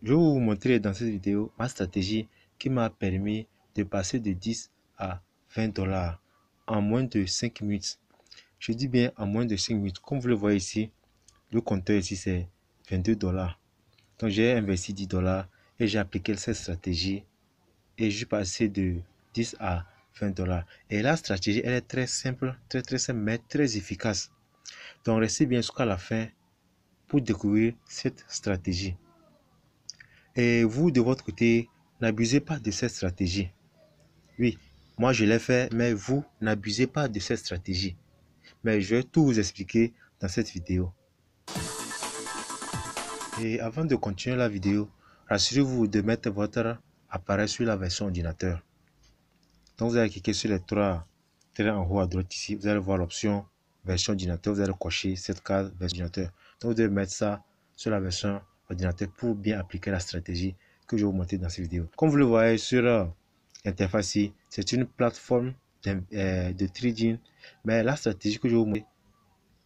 Je vais vous montrer dans cette vidéo ma stratégie qui m'a permis de passer de 10 à 20 dollars en moins de 5 minutes. Je dis bien en moins de 5 minutes. Comme vous le voyez ici, le compteur ici c'est 22 dollars. Donc j'ai investi 10 dollars et j'ai appliqué cette stratégie et je suis passé de 10 à 20 dollars. Et la stratégie, elle est très simple, très simple, mais très efficace. Donc restez bien jusqu'à la fin pour découvrir cette stratégie. Et vous, de votre côté, n'abusez pas de cette stratégie. Oui, moi je l'ai fait, mais vous, n'abusez pas de cette stratégie. Mais je vais tout vous expliquer dans cette vidéo. Et avant de continuer la vidéo, rassurez-vous de mettre votre appareil sur la version ordinateur. Donc vous allez cliquer sur les trois traits en haut à droite ici. Vous allez voir l'option version ordinateur. Vous allez cocher cette case version ordinateur. Donc vous devez mettre ça sur la version ordinateur pour bien appliquer la stratégie que je vais vous montrer dans cette vidéo. Comme vous le voyez sur l'interface ici, c'est une plateforme de trading. Mais la stratégie que je vais vous montrer,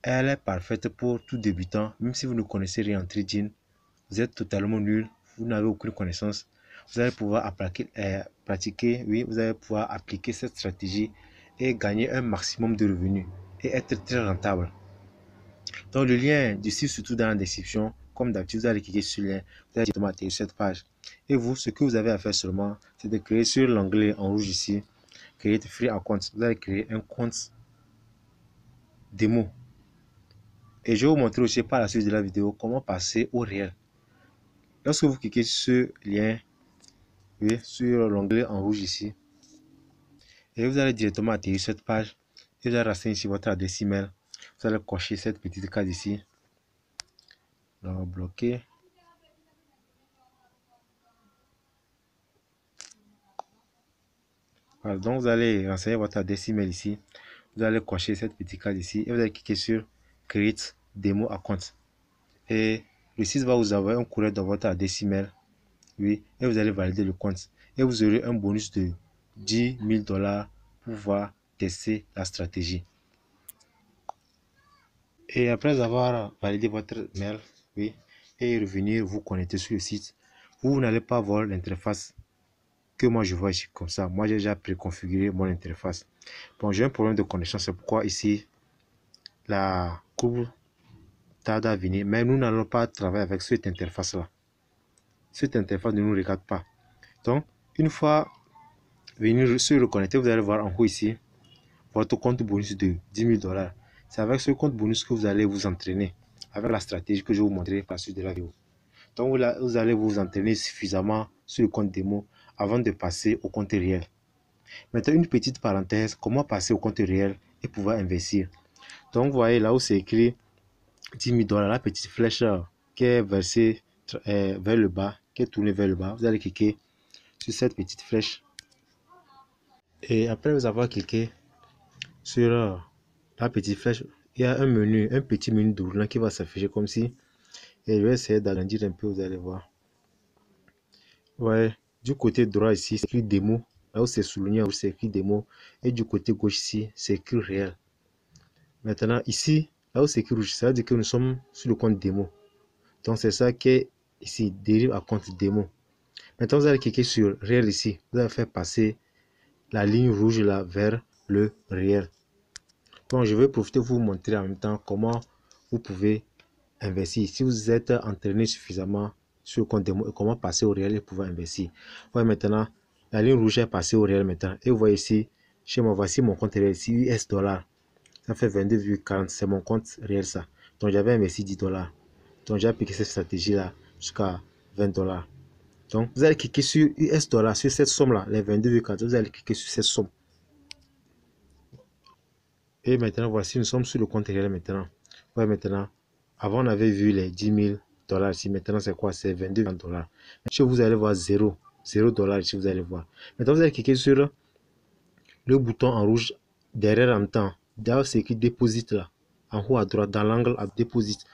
elle est parfaite pour tout débutant. Même si vous ne connaissez rien en trading, vous êtes totalement nul, vous n'avez aucune connaissance, vous allez pouvoir pratiquer, oui, vous allez pouvoir appliquer cette stratégie et gagner un maximum de revenus et être très rentable. Donc le lien du site se trouve dans la description. Comme d'habitude, vous allez cliquer sur le lien, vous allez directement atterrir sur cette page. Et vous, ce que vous avez à faire seulement, c'est de créer sur l'onglet en rouge ici, créer free account. Vous allez créer un compte démo. Et je vais vous montrer aussi par la suite de la vidéo comment passer au réel. Lorsque vous cliquez sur ce lien, oui, sur l'onglet en rouge ici, et vous allez directement atterrir cette page, et vous allez renseigner ici votre adresse email. Vous allez cocher cette petite case ici, donc bloquer. Voilà, donc vous allez renseigner votre adresse email ici, vous allez cocher cette petite case ici, et vous allez cliquer sur Create Demo Account. Et le site va vous envoyer un courrier dans votre adresse email, oui, et vous allez valider le compte. Et vous aurez un bonus de 10 000 dollars pour pouvoir tester la stratégie. Et après avoir validé votre mail, oui, et revenir vous connecter sur le site, vous n'allez pas voir l'interface que moi je vois ici comme ça. Moi j'ai déjà préconfiguré mon interface. Bon, j'ai un problème de connexion, c'est pourquoi ici la courbe tarde à venir, mais nous n'allons pas travailler avec cette interface là. Cette interface ne nous regarde pas. Donc une fois venir se reconnecter, vous allez voir en haut ici votre compte bonus de 10 000 dollars. C'est avec ce compte bonus que vous allez vous entraîner avec la stratégie que je vais vous montrer par la suite de la vidéo. Donc vous allez vous entraîner suffisamment sur le compte démo avant de passer au compte réel. Maintenant, une petite parenthèse, comment passer au compte réel et pouvoir investir. Donc vous voyez là où c'est écrit 10 000 dollars, la petite flèche qui est versée vers le bas, qui est tournée vers le bas. Vous allez cliquer sur cette petite flèche. Et après vous avoir cliqué sur la petite flèche, il y a un menu, un petit menu déroulant qui va s'afficher comme si. Et je vais essayer d'agrandir un peu, vous allez voir. Ouais, du côté droit ici, c'est écrit démo. Là où c'est souligné, c'est écrit démo. Et du côté gauche ici, c'est écrit réel. Maintenant, ici, là où c'est écrit rouge, ça veut dire que nous sommes sur le compte démo. Donc, c'est ça qui est ici, dérive à compte démo. Maintenant, vous allez cliquer sur réel ici. Vous allez faire passer la ligne rouge là vers le réel. Donc, je vais profiter de vous montrer en même temps comment vous pouvez investir. Si vous êtes entraîné suffisamment sur le compte démo et comment passer au réel et pouvoir investir. Voyez maintenant, la ligne rouge est passée au réel maintenant. Et vous voyez ici, chez moi, voici mon compte réel ici, US dollars. Ça fait 22,40, c'est mon compte réel ça. Donc j'avais investi 10 dollars. Donc j'ai appliqué cette stratégie là jusqu'à 20 dollars. Donc vous allez cliquer sur US dollars, sur cette somme là, les 22,40, vous allez cliquer sur cette somme. Et maintenant, voici, nous sommes sur le compte réel maintenant. Ouais, maintenant, avant on avait vu les 10 000 dollars ici. Maintenant, c'est quoi? C'est 22 dollars. Ici, vous allez voir 0 dollars ici, vous allez voir. Maintenant, vous allez cliquer sur le bouton en rouge derrière en temps. D'ailleurs, c'est écrit déposit là. En haut à droite, dans l'angle à déposit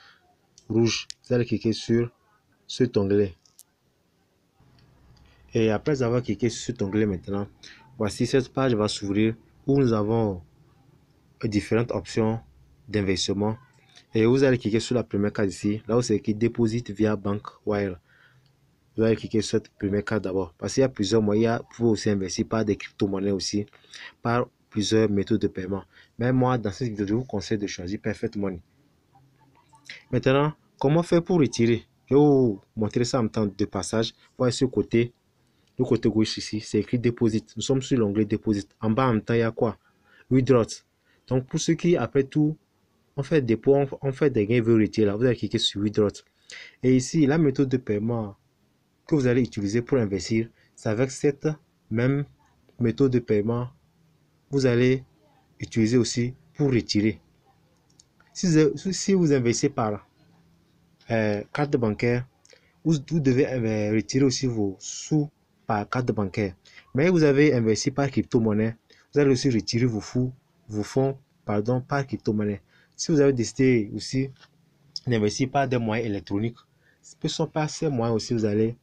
rouge. Vous allez cliquer sur cet onglet. Et après avoir cliqué sur cet onglet maintenant, voici cette page va s'ouvrir où nous avons différentes options d'investissement. Et vous allez cliquer sur la première case ici, là où c'est écrit Deposit via Bank Wire. vous allez cliquer sur cette première case d'abord. Parce qu'il y a plusieurs moyens. Vous pouvez aussi investir par des crypto-monnaies aussi, par plusieurs méthodes de paiement. Mais moi, dans cette vidéo, je vous conseille de choisir Perfect Money. Maintenant, comment faire pour retirer? Je vais vous montrer ça en temps de passage. Voyez ce côté, le côté gauche ici, c'est écrit Deposit. Nous sommes sur l'onglet Deposit. En bas, en même temps, il y a quoi? Withdraw. Donc, pour ceux qui, après tout, on fait des dépôt, on fait des gains, veulent retirer là, vous allez cliquer sur Withdraw. Et ici, la méthode de paiement que vous allez utiliser pour investir, c'est avec cette même méthode de paiement, vous allez utiliser aussi pour retirer. Si vous investissez par carte bancaire, vous devez retirer aussi vos sous par carte bancaire. Mais vous avez investi par crypto-monnaie, vous allez aussi retirer vos fonds par crypto-monnaie. Si vous avez décidé aussi d'investir par des moyens électroniques, ce sont pas ces moyens aussi vous allez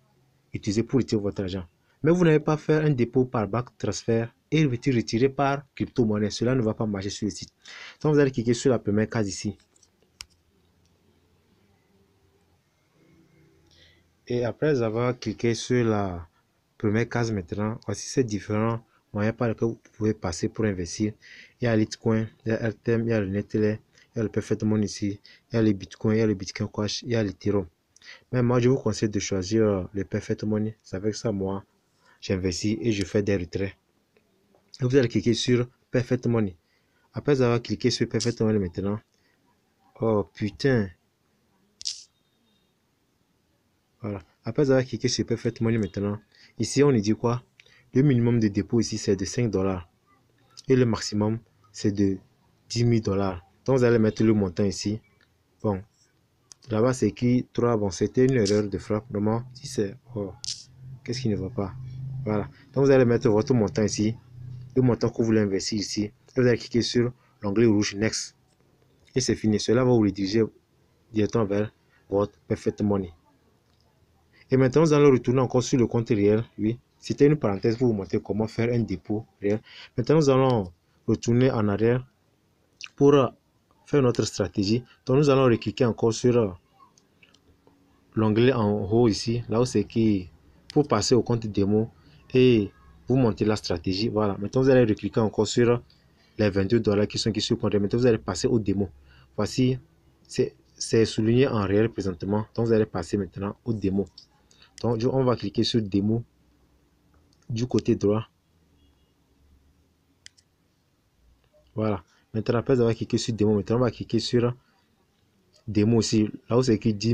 utiliser pour retirer votre argent. Mais vous n'allez pas faire un dépôt par banque transfert et retirer par crypto-monnaie. Cela ne va pas marcher sur le site. Donc vous allez cliquer sur la première case ici. Et après avoir cliqué sur la première case maintenant, voici ces différents moyens par lesquels vous pouvez passer pour investir. Il y a Litecoin, il y a RTM, il y a le Neteller, il y a le Perfect Money ici, il y a le Bitcoin, il y a le Bitcoin Cash, il y a l'Ethereum. Mais moi, je vous conseille de choisir le Perfect Money. C'est avec ça, moi, j'investis et je fais des retraits. Et vous allez cliquer sur Perfect Money. Après avoir cliqué sur Perfect Money maintenant, oh putain, voilà. Après avoir cliqué sur Perfect Money maintenant, ici on nous dit quoi? Le minimum de dépôt ici c'est de 5 $. Et le maximum c'est de 10 000 $. Donc vous allez mettre le montant ici. Bon, là-bas c'est écrit 3. Bon, c'était une erreur de frappe. Normalement, si c'est... Oh, qu'est-ce qui ne va pas? Voilà. Donc vous allez mettre votre montant ici. Le montant que vous voulez investir ici. Et vous allez cliquer sur l'onglet rouge Next. Et c'est fini. Cela va vous rediriger directement vers votre Perfect Money. Et maintenant, nous allons retourner encore sur le compte réel. Oui, c'était une parenthèse pour vous montrer comment faire un dépôt réel. Maintenant, nous allons retourner en arrière pour faire notre stratégie. Donc, nous allons recliquer encore sur l'onglet en haut ici, là où c'est qui pour passer au compte démo et vous montrer la stratégie. Voilà. Maintenant, vous allez recliquer encore sur les 22 $ qui sont ici sur le compte. Maintenant, vous allez passer au démo. Voici, c'est souligné en réel présentement. Donc, vous allez passer maintenant au démo. Donc, on va cliquer sur démo du côté droit. Voilà. Maintenant, après avoir cliqué sur démo, maintenant on va cliquer sur démo aussi. Là où c'est écrit 10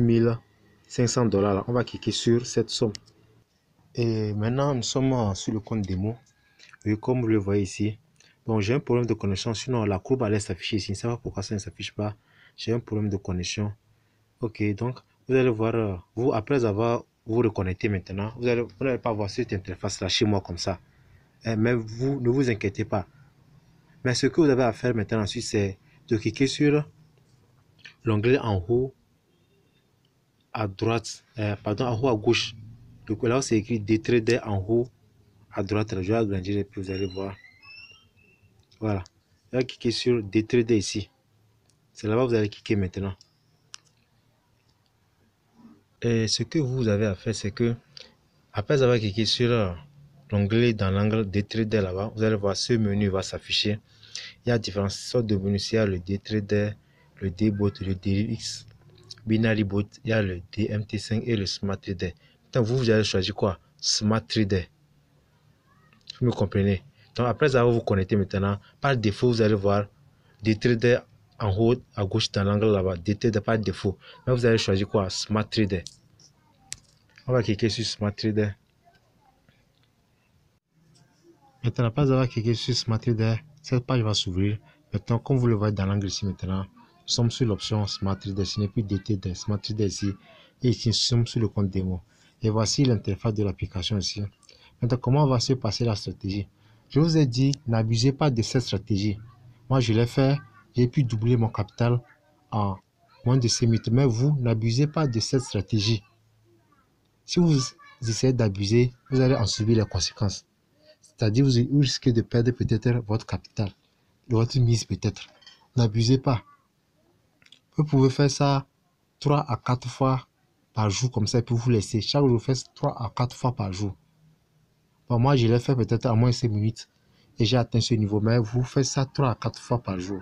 500 $. Là, on va cliquer sur cette somme. Et maintenant, nous sommes sur le compte démo. Et comme vous le voyez ici, bon, j'ai un problème de connexion. Sinon, la courbe allait s'afficher ici. Je ne sais pas pourquoi ça ne s'affiche pas. J'ai un problème de connexion. Ok, donc vous allez voir, vous après avoir vous reconnecté maintenant, vous n'allez pas voir cette interface là chez moi comme ça. Mais vous ne vous inquiétez pas. Mais ce que vous avez à faire maintenant ensuite, c'est de cliquer sur l'onglet en haut à droite, pardon, en haut à gauche. Donc là, c'est écrit Détrader en haut à droite. Je vais agrandir et puis vous allez voir. Voilà. Vous allez cliquer sur Détrader ici. C'est là-bas que vous allez cliquer maintenant. Et ce que vous avez à faire, c'est que après avoir cliqué sur l'onglet dans l'angle Détrader là-bas, vous allez voir ce menu va s'afficher. Il y a différentes sortes de menus. Il y a le Détrader, le D-Bot, le DX, Binary Bot, il y a le DMT5 et le Smart Trader. Donc vous allez choisir quoi? Smart Trader. Vous me comprenez? Donc après avoir vous connecté maintenant, par défaut, vous allez voir Détrader en haut à gauche dans l'angle là-bas. Détrader par défaut. Mais vous allez choisir quoi? Smart Trader. On va cliquer sur Smart Trader. Maintenant, après avoir cliqué sur Smart Trader, cette page va s'ouvrir. Maintenant, comme vous le voyez dans l'angle ici maintenant, nous sommes sur l'option Smart Trader. Ce n'est plus Trader, Smart Trader ici. Et ici, nous sommes sur le compte démo. Et voici l'interface de l'application ici. Maintenant, comment va se passer la stratégie? Je vous ai dit, n'abusez pas de cette stratégie. Moi, je l'ai fait. J'ai pu doubler mon capital en moins de 5 minutes. Mais vous, n'abusez pas de cette stratégie. Si vous essayez d'abuser, vous allez en subir les conséquences. C'est-à-dire, vous risquez de perdre peut-être votre capital, votre mise peut-être. N'abusez pas. Vous pouvez faire ça 3 à 4 fois par jour comme ça et puis vous laissez. Chaque jour, vous faites 3 à 4 fois par jour. Bon, moi, je l'ai fait peut-être à moins 5 minutes et j'ai atteint ce niveau, mais vous faites ça 3 à 4 fois par jour.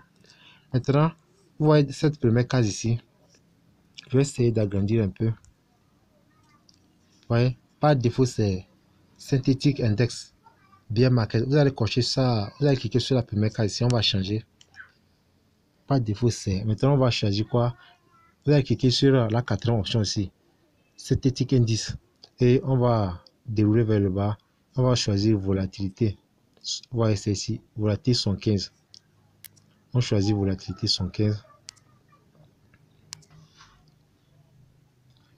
Maintenant, vous voyez cette première case ici. Je vais essayer d'agrandir un peu. Vous voyez, par défaut, c'est synthétique index bien marqué. Vous allez cocher ça, vous allez cliquer sur la première case ici, on va changer. Par défaut, c'est. Maintenant, on va changer quoi? Vous allez cliquer sur la quatrième option ici, synthétique indice. Et on va dérouler vers le bas. On va choisir volatilité. On va essayer ici, volatilité 115. On choisit volatilité 115.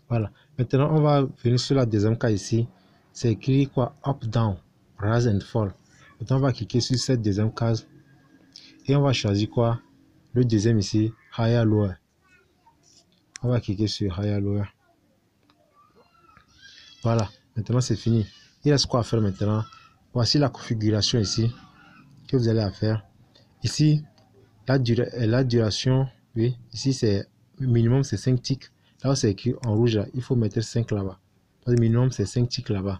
Voilà. Maintenant, on va venir sur la deuxième case ici. C'est écrit quoi? Up, down, rise and fall. Maintenant, on va cliquer sur cette deuxième case. Et on va choisir quoi? Le deuxième ici, higher, lower. On va cliquer sur higher, lower. Voilà. Maintenant, c'est fini. Il reste quoi à faire maintenant? Voici la configuration ici que vous allez faire. Ici, la duration, oui, ici c'est minimum c'est 5 ticks. Là où c'est écrit en rouge, là, il faut mettre 5 là-bas. Le minimum c'est 5 ticks là-bas.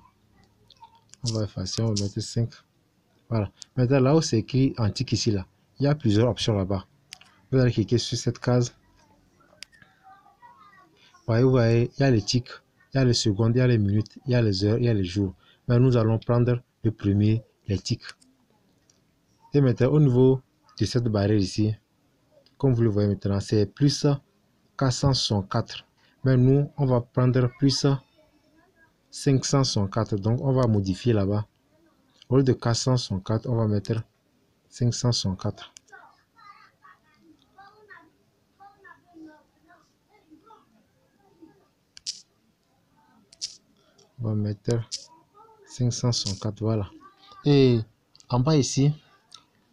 On va effacer, on va mettre 5. Voilà. Maintenant, là où c'est écrit en tick ici, là, il y a plusieurs options là-bas. Vous allez cliquer sur cette case. Vous voyez, il y a les ticks, il y a les secondes, il y a les minutes, il y a les heures, il y a les jours. Mais nous allons prendre le premier, les ticks. Et maintenant, au niveau de cette barrière ici, comme vous le voyez maintenant, c'est plus 464. Mais nous, on va prendre plus 564. Donc, on va modifier là-bas. Au lieu de 464, on va mettre 564. On va mettre 564, voilà. Et en bas ici,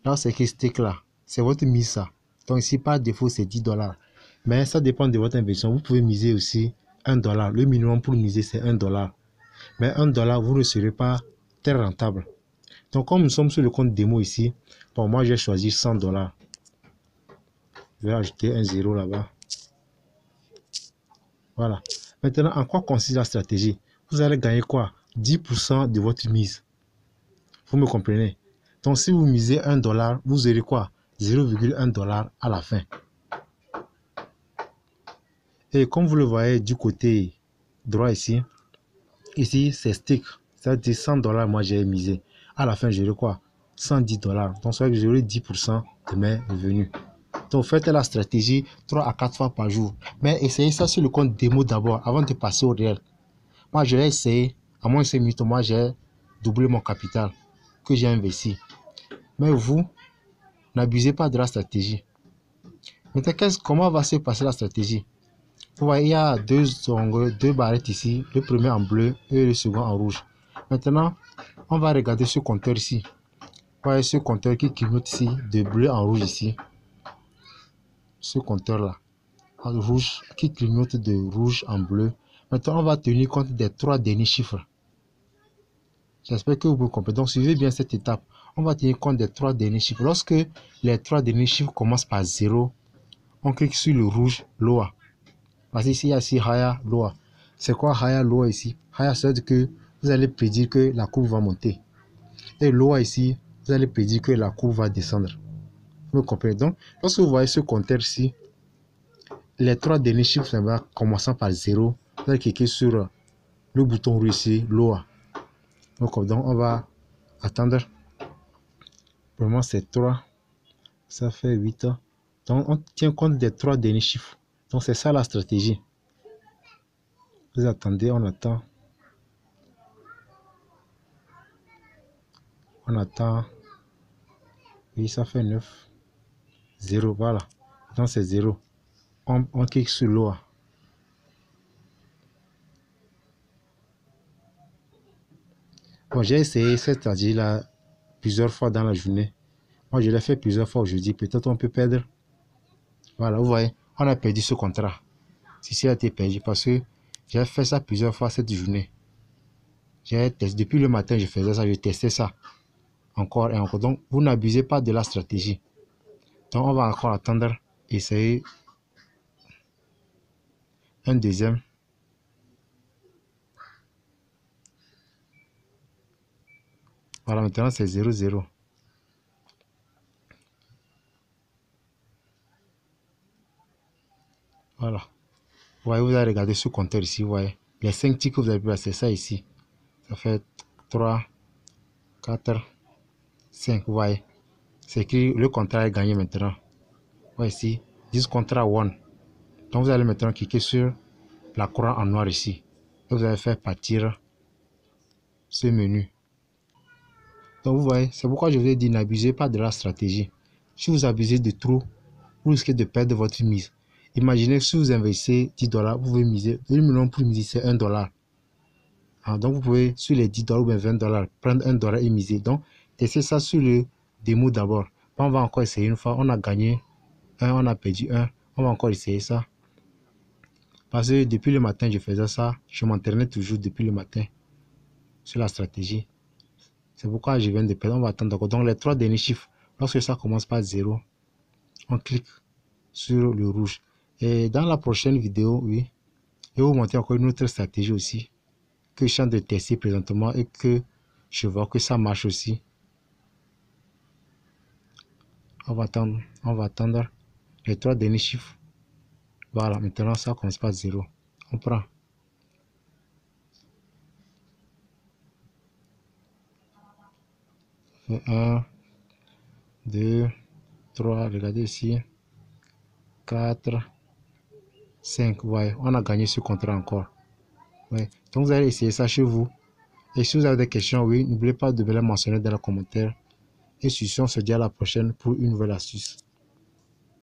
là c'est écrit stake là, c'est votre mise ça. Donc ici par défaut c'est 10 $. Mais ça dépend de votre investissement. Vous pouvez miser aussi 1 $. Le minimum pour miser c'est 1 $. Mais 1 $, vous ne serez pas très rentable. Donc comme nous sommes sur le compte démo ici, pour moi j'ai choisi 100 $. Je vais ajouter un 0 là-bas. Voilà. Maintenant, en quoi consiste la stratégie? Vous allez gagner quoi? 10% de votre mise. Vous me comprenez? Donc si vous misez 1 $, vous aurez quoi? 0,1 $ à la fin. Et comme vous le voyez du côté droit ici, c'est stick. C'est-à-dire 100 $, moi j'ai misé. À la fin, j'aurai quoi? 110 $. Donc ça veut dire que j'aurai 10% de mes revenus. Donc faites la stratégie 3 à 4 fois par jour. Mais essayez ça sur le compte démo d'abord, avant de passer au réel. Moi, je l'ai essayé. À moins de 5 minutes, moi, j'ai doublé mon capital que j'ai investi. Mais vous, n'abusez pas de la stratégie. Maintenant, comment va se passer la stratégie? Vous voyez, il y a deux barrettes ici. Le premier en bleu et le second en rouge. Maintenant, on va regarder ce compteur ici. Vous voyez ce compteur qui clignote ici, de bleu en rouge ici. Ce compteur-là, en rouge, qui clignote de rouge en bleu. Maintenant, on va tenir compte des 3 derniers chiffres. J'espère que vous comprenez. Donc, suivez bien cette étape. On va tenir compte des 3 derniers chiffres. Lorsque les 3 derniers chiffres commencent par 0, on clique sur le rouge, lower. Parce qu'ici, il y a ici higher, lower. C'est quoi higher, lower ici? Higher, c'est que vous allez prédire que la courbe va monter. Et lower ici, vous allez prédire que la courbe va descendre. Vous comprenez? Donc, lorsque vous voyez ce compteur ici, les 3 derniers chiffres commençant par 0, vous allez cliquer sur le bouton rouge ici, lower. Donc, on va attendre. Vraiment, c'est 3. Ça fait 8 ans. Donc, on tient compte des 3 derniers chiffres. Donc, c'est ça la stratégie. Vous attendez, on attend. On attend. Oui, ça fait 9. 0, voilà. Donc, c'est 0. On clique sur l'eau. Bon, j'ai essayé cette stratégie-là plusieurs fois dans la journée. Moi, je l'ai fait plusieurs fois aujourd'hui. Peut-être on peut perdre. Voilà, vous voyez, on a perdu ce contrat. Si a été perdu parce que j'ai fait ça plusieurs fois cette journée. Depuis le matin, je faisais ça, je testais ça. Encore et encore. Donc, vous n'abusez pas de la stratégie. Donc, on va encore attendre. Essayer un deuxième. Voilà, maintenant c'est 0, 0. Voilà. Vous voyez, vous allez regarder ce compteur ici, vous voyez. Les 5 tics que vous avez pu c'est ça ici. Ça fait 3, 4, 5, vous voyez. C'est écrit, le contrat est gagné maintenant. Vous voyez ici, 10 contrats won. Donc vous allez maintenant cliquer sur la croix en noir ici. Et vous allez faire partir ce menu. Donc vous voyez, c'est pourquoi je vous ai dit n'abusez pas de la stratégie. Si vous abusez de trop, vous risquez de perdre votre mise. Imaginez que si vous investissez 10 $, vous pouvez miser, le minimum pour miser c'est 1 $. Donc vous pouvez sur les 10 $ ou bien 20 $, prendre 1 $ et miser. Donc testez ça sur le démo d'abord. On va encore essayer une fois, on a gagné 1, on a perdu 1, on va encore essayer ça. Parce que depuis le matin je faisais ça, je m'entraînais toujours depuis le matin sur la stratégie. C'est pourquoi je viens de perdre, on va attendre encore. Donc les 3 derniers chiffres, lorsque ça commence par 0, on clique sur le rouge. Et dans la prochaine vidéo, oui, je vais vous montrer encore une autre stratégie aussi que je suis en train de tester présentement et que je vois que ça marche aussi. On va attendre les 3 derniers chiffres. Voilà, maintenant ça commence par 0. On prend. Ça fait 1, 2, 3, regardez ici. 4, 5, ouais, on a gagné ce contrat encore. Ouais. Donc vous allez essayer ça chez vous. Et si vous avez des questions, oui, n'oubliez pas de me les mentionner dans les commentaires. Et sur ce, on se dit à la prochaine pour une nouvelle astuce.